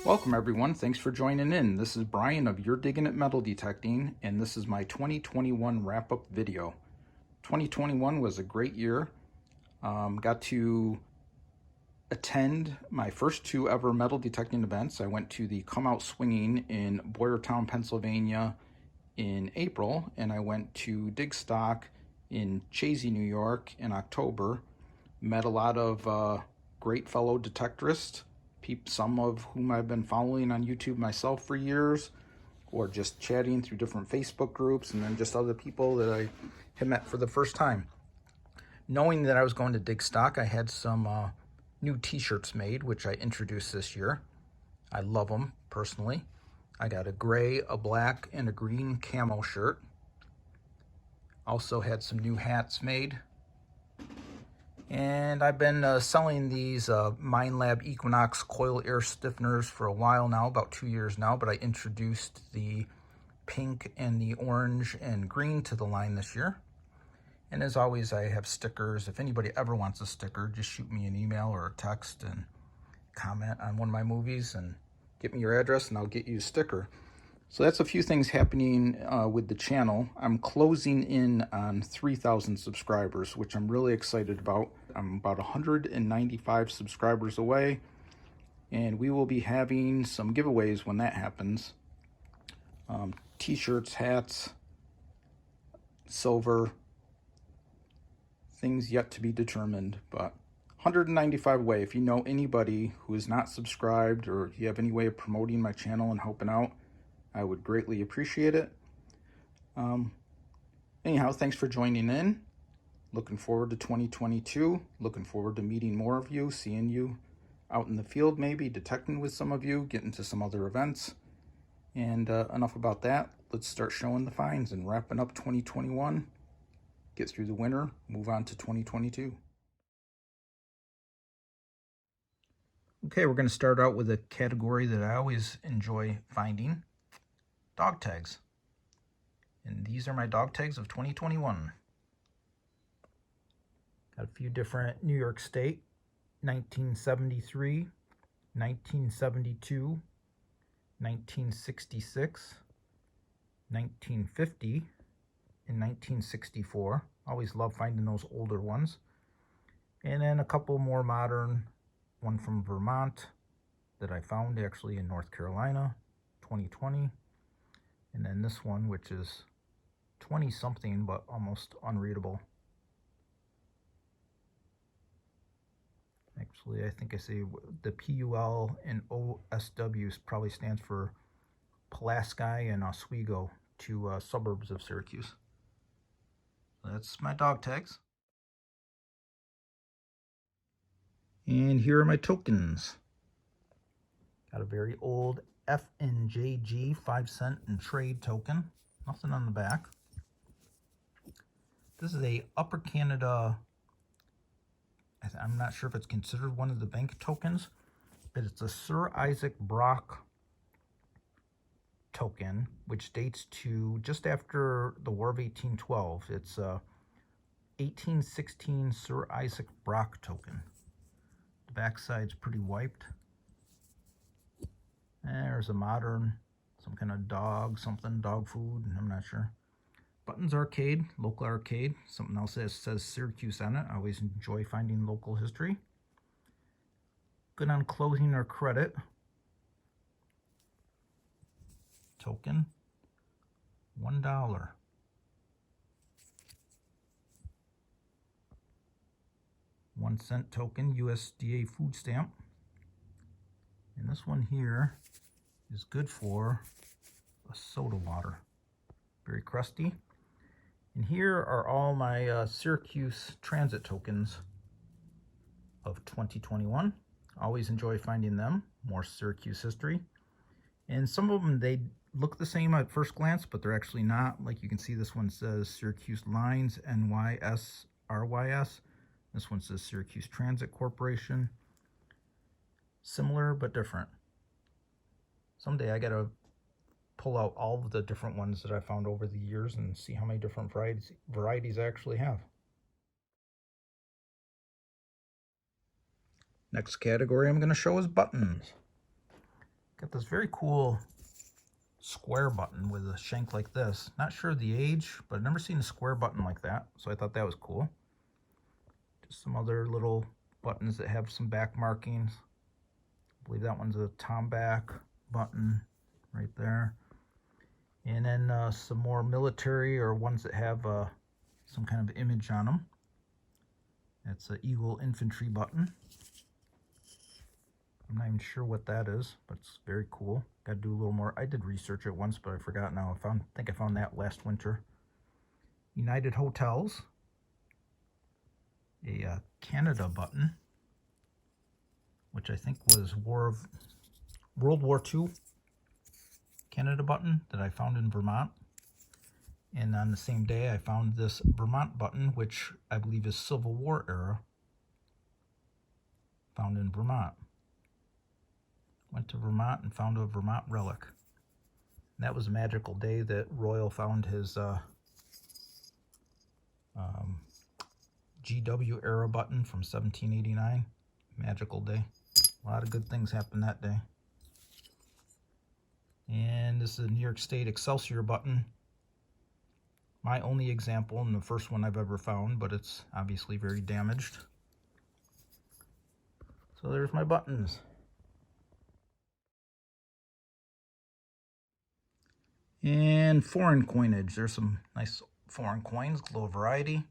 Welcome everyone, thanks for joining in. This is Brian of Yerdigginit Metal Detecting, and this is my 2021 wrap-up video. 2021 was a great year. Got to attend my first two ever metal detecting events. I went to the Come Out Swinging in Boyertown, Pennsylvania in April, and I went to Dig Stock in Chazy, New York in October. Met a lot of great fellow detectorists, some of whom I've been following on YouTube myself for years, or just chatting through different Facebook groups, and then just other people that I had met for the first time. Knowing that I was going to Dig Stock, I had some new t-shirts made, which I introduced this year. I love them personally. I got a gray, a black, and a green camo shirt. Also had some new hats made. And I've been selling these Minelab Equinox coil air stiffeners for a while now, about 2 years now, but I introduced the pink and the orange and green to the line this year. And as always, I have stickers. If anybody ever wants a sticker, just shoot me an email or a text and comment on one of my movies and get me your address and I'll get you a sticker. So that's a few things happening with the channel. I'm closing in on 3,000 subscribers, which I'm really excited about. I'm about 195 subscribers away, and we will be having some giveaways when that happens. T-shirts, hats, silver, things yet to be determined, but 195 away. If you know anybody who is not subscribed, or if you have any way of promoting my channel and helping out, I would greatly appreciate it. Anyhow, thanks for joining in. Looking forward to 2022. Looking forward to meeting more of you, seeing you out in the field, maybe detecting with some of you, getting to some other events. And enough about that. Let's start showing the finds and wrapping up 2021. Get through the winter, move on to 2022. Okay, we're going to start out with a category that I always enjoy finding. Dog tags. And these are my dog tags of 2021. Got a few different New York State, 1973, 1972, 1966, 1950, and 1964. Always love finding those older ones. And then a couple more modern, one from Vermont that I found actually in North Carolina, 2020. And then this one, which is 20-something, but almost unreadable. Actually, I think I say the PUL and OSW probably stands for Pulaski and Oswego, two suburbs of Syracuse. That's my dog tags. And here are my tokens. Got a very old F&JG 5-cent and trade token. Nothing on the back. This is a Upper Canada, I'm not sure if it's considered one of the bank tokens, but it's a Sir Isaac Brock token, which dates to just after the War of 1812. It's a 1816 Sir Isaac Brock token. The backside's pretty wiped. There's a modern, some kind of dog, something, dog food, I'm not sure. Buttons Arcade, local arcade. Something else that says Syracuse on it. I always enjoy finding local history. Good on closing or credit. Token, $1. $1 token, USDA food stamp. And this one here is good for a soda water. Very crusty. And here are all my Syracuse transit tokens of 2021. Always enjoy finding them. More Syracuse history. And some of them, they look the same at first glance, but they're actually not. Like you can see, this one says Syracuse Lines, NYS, RYS. This one says Syracuse Transit Corporation. Similar, but different. Someday I gotta pull out all of the different ones that I found over the years and see how many different varieties I actually have. Next category I'm going to show is buttons. Got this very cool square button with a shank like this. Not sure the age, but I've never seen a square button like that, so I thought that was cool. Just some other little buttons that have some back markings. I believe that one's a Tomback button right there. And then some more military or ones that have some kind of image on them. That's an Eagle infantry button. I'm not even sure what that is, but it's very cool. Got to do a little more. I did research it once, but I forgot now. I think I found that last winter. United Hotels. A Canada button, which I think was World War II Canada button that I found in Vermont. And on the same day, I found this Vermont button, which I believe is Civil War era, found in Vermont. Went to Vermont and found a Vermont relic. And that was a magical day that Royal found his GW era button from 1789. Magical day. A lot of good things happened that day. And this is a New York State Excelsior button. My only example and the first one I've ever found, but it's obviously very damaged. So there's my buttons. And foreign coinage. There's some nice foreign coins, a little variety.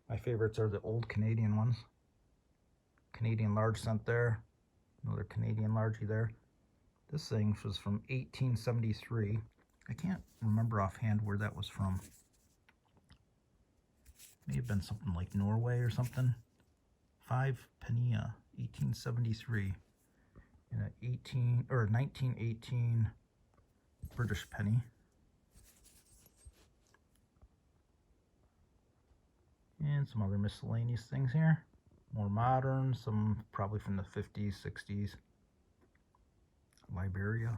My favorites are the old Canadian ones. Canadian large cent there. Another Canadian largie there. This thing was from 1873. I can't remember offhand where that was from. May have been something like Norway or something. 5 penny, 1873. And a 1918 British penny. And some other miscellaneous things here. More modern, some probably from the 50s, 60s. Liberia.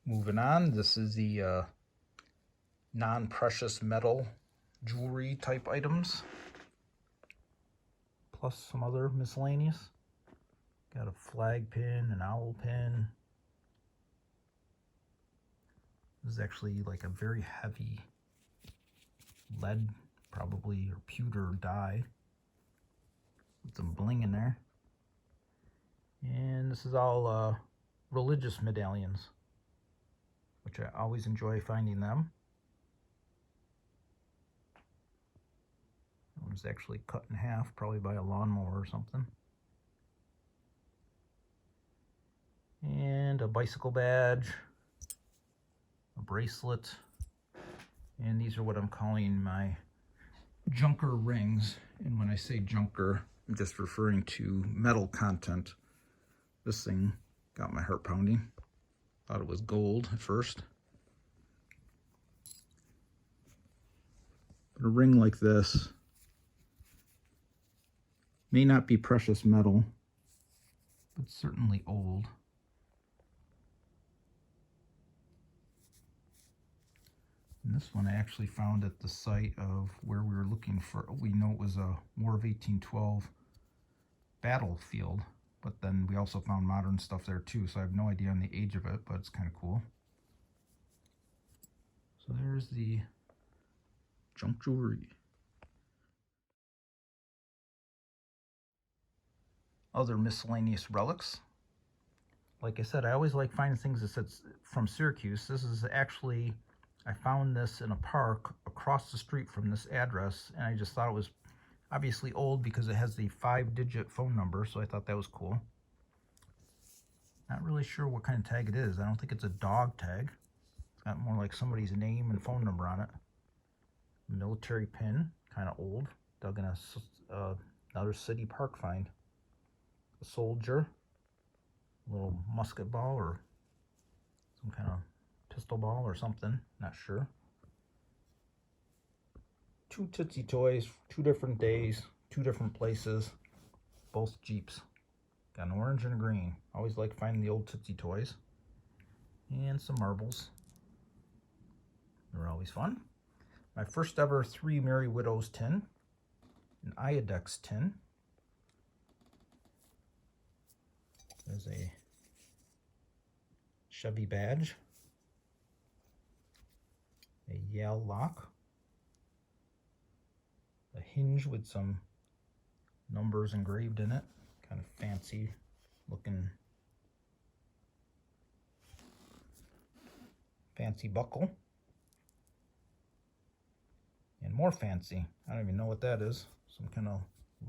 Moving on, this is the non-precious metal jewelry type items. Plus some other miscellaneous. Got a flag pin, an owl pin. This is actually like a very heavy lead, probably, or pewter die. With some bling in there. And this is all religious medallions, which I always enjoy finding them. That one's actually cut in half, probably by a lawnmower or something. And a bicycle badge, a bracelet, and these are what I'm calling my junker rings. And when I say junker, I'm just referring to metal content. This thing got my heart pounding. Thought it was gold at first. But a ring like this may not be precious metal, but certainly old. And this one I actually found at the site of where we were looking for. We know it was a War of 1812 battlefield, but then we also found modern stuff there too, so I have no idea on the age of it, but it's kind of cool. So there's the junk jewelry. Other miscellaneous relics. Like I said, I always like finding things that said from Syracuse. This is actually, I found this in a park across the street from this address, and I just thought it was obviously old because it has the 5-digit phone number, so I thought that was cool. Not really sure what kind of tag it is. I don't think it's a dog tag. It's got more like somebody's name and phone number on it. Military pin, kind of old. Dug in another city park find. A soldier. A little musket ball or some kind of pistol ball or something. Not sure. 2 Tootsie Toys, 2 different days, 2 different places. Both Jeeps. Got an orange and a green. Always like finding the old Tootsie Toys. And some marbles. They're always fun. My first ever 3 Merry Widows tin, an Iodex tin. There's a Chevy badge, a Yale lock, a hinge with some numbers engraved in it, kind of fancy looking, fancy buckle, and more fancy. I don't even know what that is. Some kind of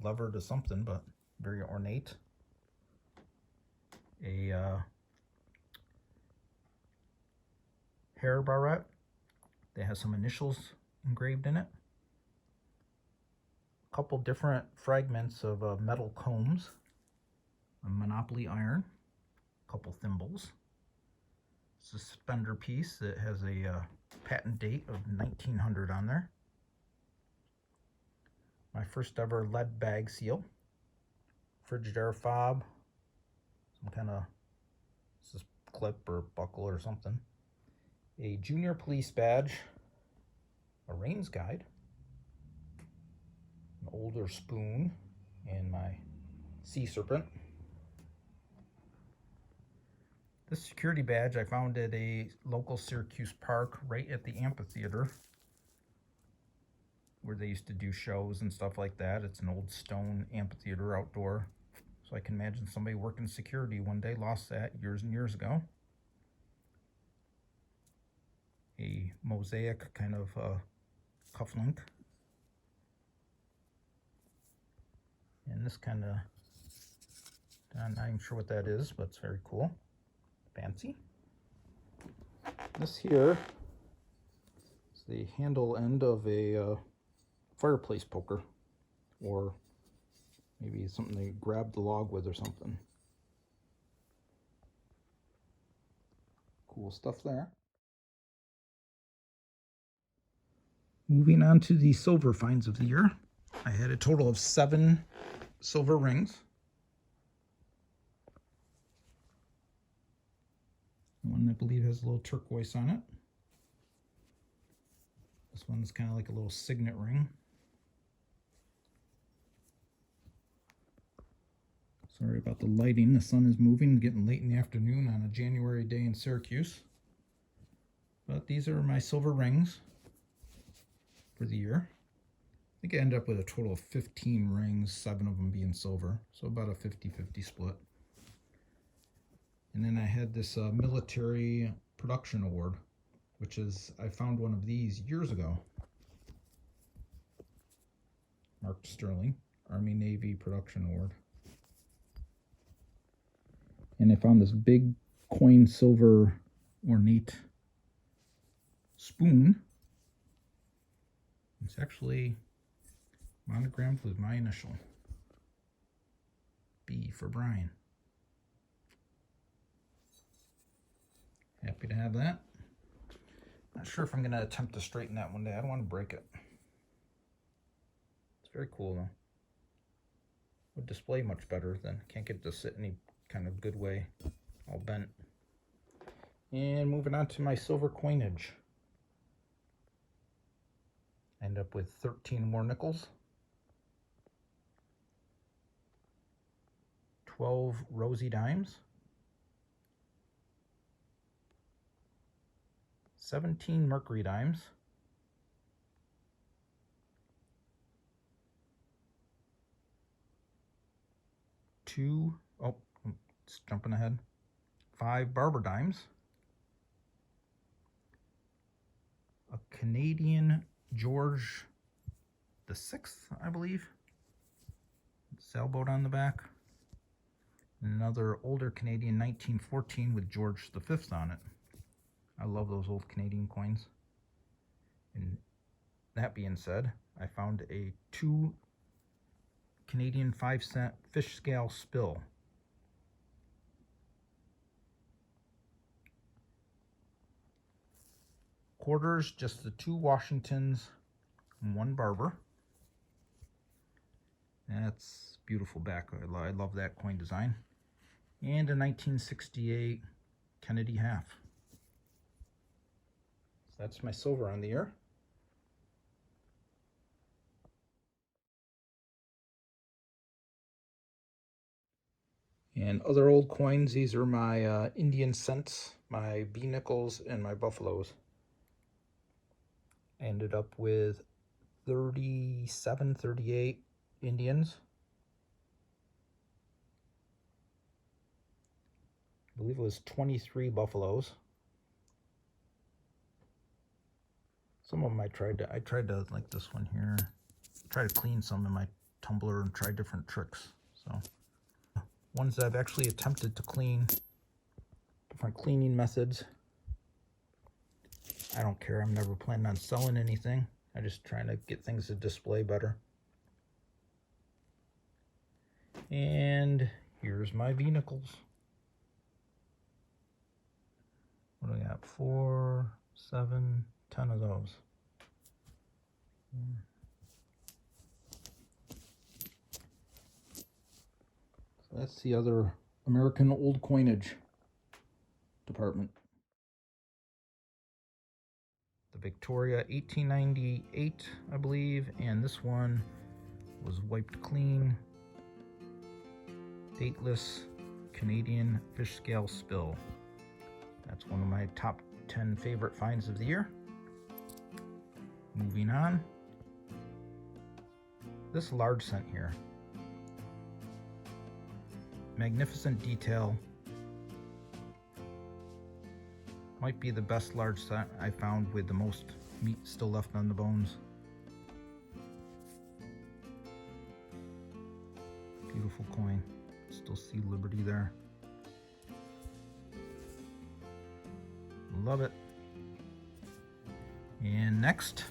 lever to something, but very ornate. A hair barrette that has some initials engraved in it. A couple different fragments of metal combs, a Monopoly iron, a couple thimbles, suspender piece that has a patent date of 1900 on there. My first ever lead bag seal, Frigidaire fob, some kind of clip or buckle or something, a junior police badge, a Rains guide, an older spoon, and my sea serpent. This security badge I found at a local Syracuse park right at the amphitheater where they used to do shows and stuff like that. It's an old stone amphitheater outdoor. So I can imagine somebody working security one day lost that years and years ago. A mosaic kind of cufflink. And this kind of, I'm not even sure what that is, but it's very cool. Fancy. This here is the handle end of a fireplace poker, or maybe something they grab the log with or something. Cool stuff there. Moving on to the silver finds of the year. I had a total of 7 silver rings. One I believe has a little turquoise on it. This one's kind of like a little signet ring. Sorry about the lighting. The sun is moving, getting late in the afternoon on a January day in Syracuse. But these are my silver rings for the year. I think I ended up with a total of 15 rings, 7 of them being silver. So about a 50-50 split. And then I had this military production award, which is, I found one of these years ago. Marked Sterling, Army Navy Production Award. And I found this big coin silver ornate spoon. It's actually monogrammed with my initial, B for Brian. Happy to have that. Not sure if I'm going to attempt to straighten that one day. I don't want to break it. It's very cool though. Would display much better than, can't get it to sit any kind of good way, all bent. And moving on to my silver coinage. I end up with 13 more nickels, 12 rosy dimes, 17 mercury dimes, 5 barber dimes, a Canadian George the 6th, I believe, sailboat on the back, and another older Canadian 1914 with George the 5th on it. I love those old Canadian coins. And that being said, I found a 2 Canadian 5-cent fish scale spill. Quarters, just the 2 Washingtons and 1 Barber. That's beautiful back. I love that coin design. And a 1968 Kennedy half. So that's my silver on the year. And other old coins, these are my Indian cents, my B nickels, and my buffaloes. I ended up with 37, 38 Indians. I believe it was 23 buffaloes. Some of them I tried to like this one here, try to clean some in my tumbler and try different tricks. So ones that I've actually attempted to clean, different cleaning methods. I don't care, I'm never planning on selling anything. I'm just trying to get things to display better. And here's my V-nickels. What do I got? 4, 7, 10 of those. So that's the other American old coinage department. The Victoria 1898, I believe, and this one was wiped clean. Dateless Canadian fish scale spill. That's one of my top 10 favorite finds of the year. Moving on. This large cent here. Magnificent detail. Might be the best large cent I found with the most meat still left on the bones. Beautiful coin. Still see Liberty there. Love it. And next,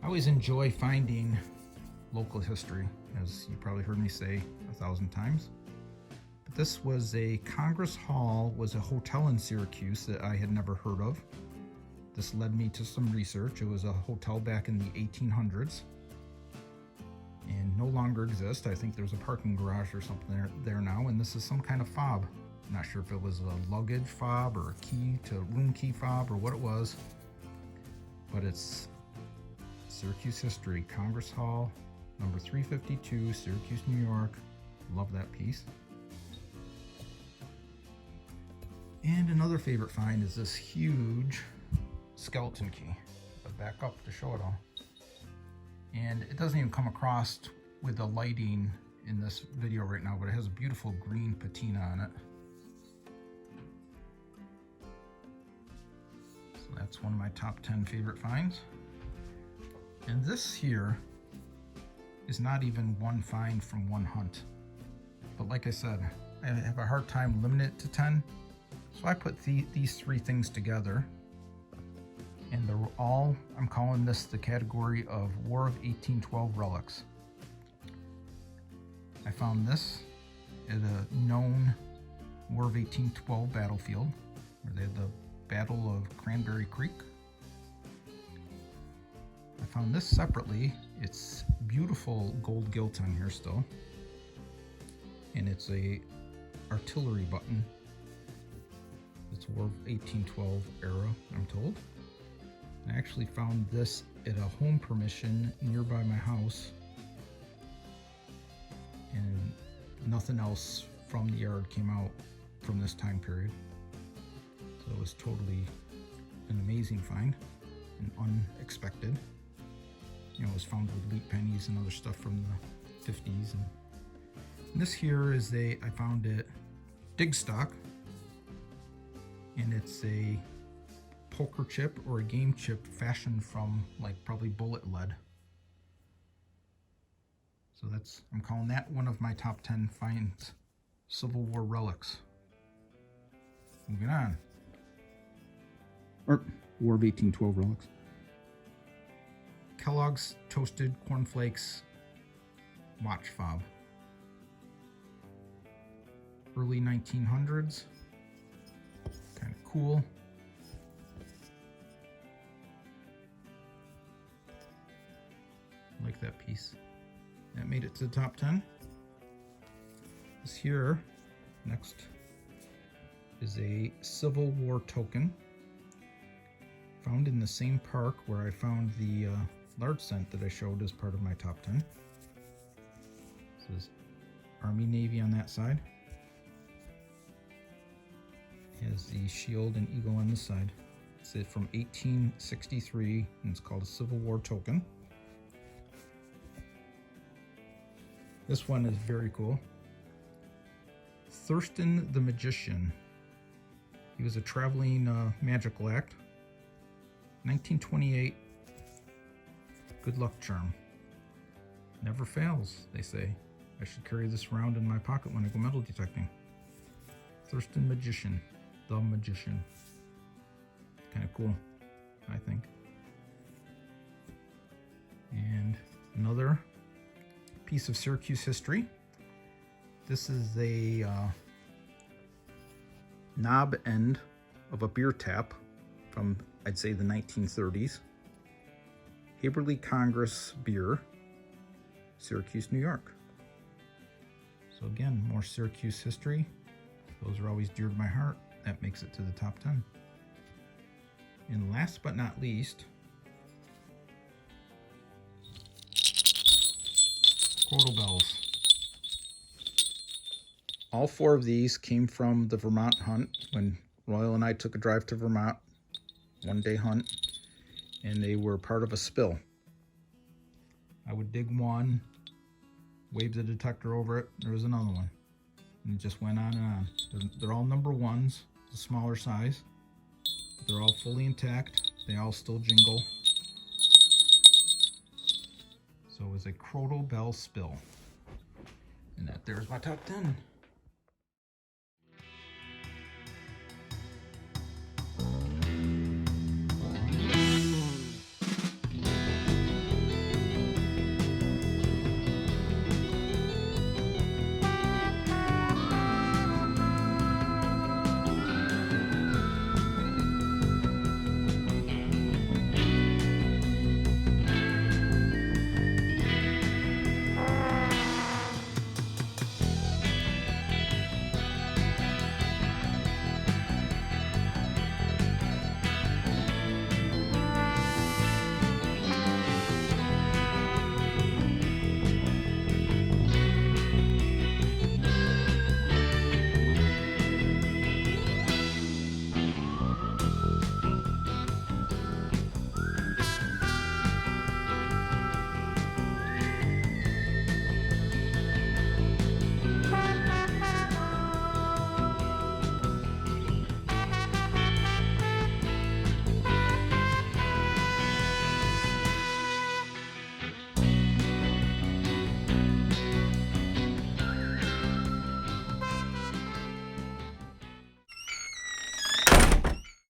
I always enjoy finding local history, as you probably heard me say 1,000 times. But this was a Congress Hall, was a hotel in Syracuse that I had never heard of. This led me to some research. It was a hotel back in the 1800s and no longer exists. I think there's a parking garage or something there now, and this is some kind of fob. I'm not sure if it was a luggage fob or a key to room key fob or what it was, but it's Syracuse history. Congress Hall, number 352, Syracuse, New York. Love that piece. And another favorite find is this huge skeleton key. I'll back up to show it all. And it doesn't even come across with the lighting in this video right now, but it has a beautiful green patina on it. So that's one of my top 10 favorite finds. And this here is not even one find from one hunt. But like I said, I have a hard time limiting it to 10. So I put these three things together. And they're all, I'm calling this the category of War of 1812 relics. I found this at a known War of 1812 battlefield, where they had the Battle of Cranberry Creek. I found this separately. It's beautiful gold gilt on here still. And it's a artillery button. It's War of 1812 era, I'm told. I actually found this at a home permission nearby my house, and nothing else from the yard came out from this time period. So it was totally an amazing find and unexpected. You know, it was found with leap pennies and other stuff from the 50s. And this here is I found it dig stock, and it's a poker chip or a game chip fashioned from like probably bullet lead. So I'm calling that one of my top 10 finds, Civil War relics. Moving on. Or War of 1812 relics. Kellogg's Toasted Cornflakes watch fob. Early 1900s. Kind of cool. Like that piece. That made it to the top 10. This here, next, is a Civil War token. Found in the same park where I found the large cent that I showed as part of my top 10. This is Army Navy on that side. Has the shield and eagle on the side. It's from 1863, and it's called a Civil War token. This one is very cool. Durston the Magician. He was a traveling magical act. 1928. Good luck charm. Never fails, they say. I should carry this around in my pocket when I go metal detecting. Durston Magician. The Magician. Kind of cool, I think. And another piece of Syracuse history. This is a knob end of a beer tap from, I'd say, the 1930s. Haverly Congress beer, Syracuse, New York. So again, more Syracuse history. Those are always dear to my heart. That makes it to the top 10. And last but not least, Crotal bells. All four of these came from the Vermont hunt when Royal and I took a drive to Vermont, one-day hunt, and they were part of a spill. I would dig one, wave the detector over it, there was another one. And it just went on and on. They're all number ones, the smaller size. They're all fully intact. They all still jingle. So it was a Crotal bell spill. And there's my top 10.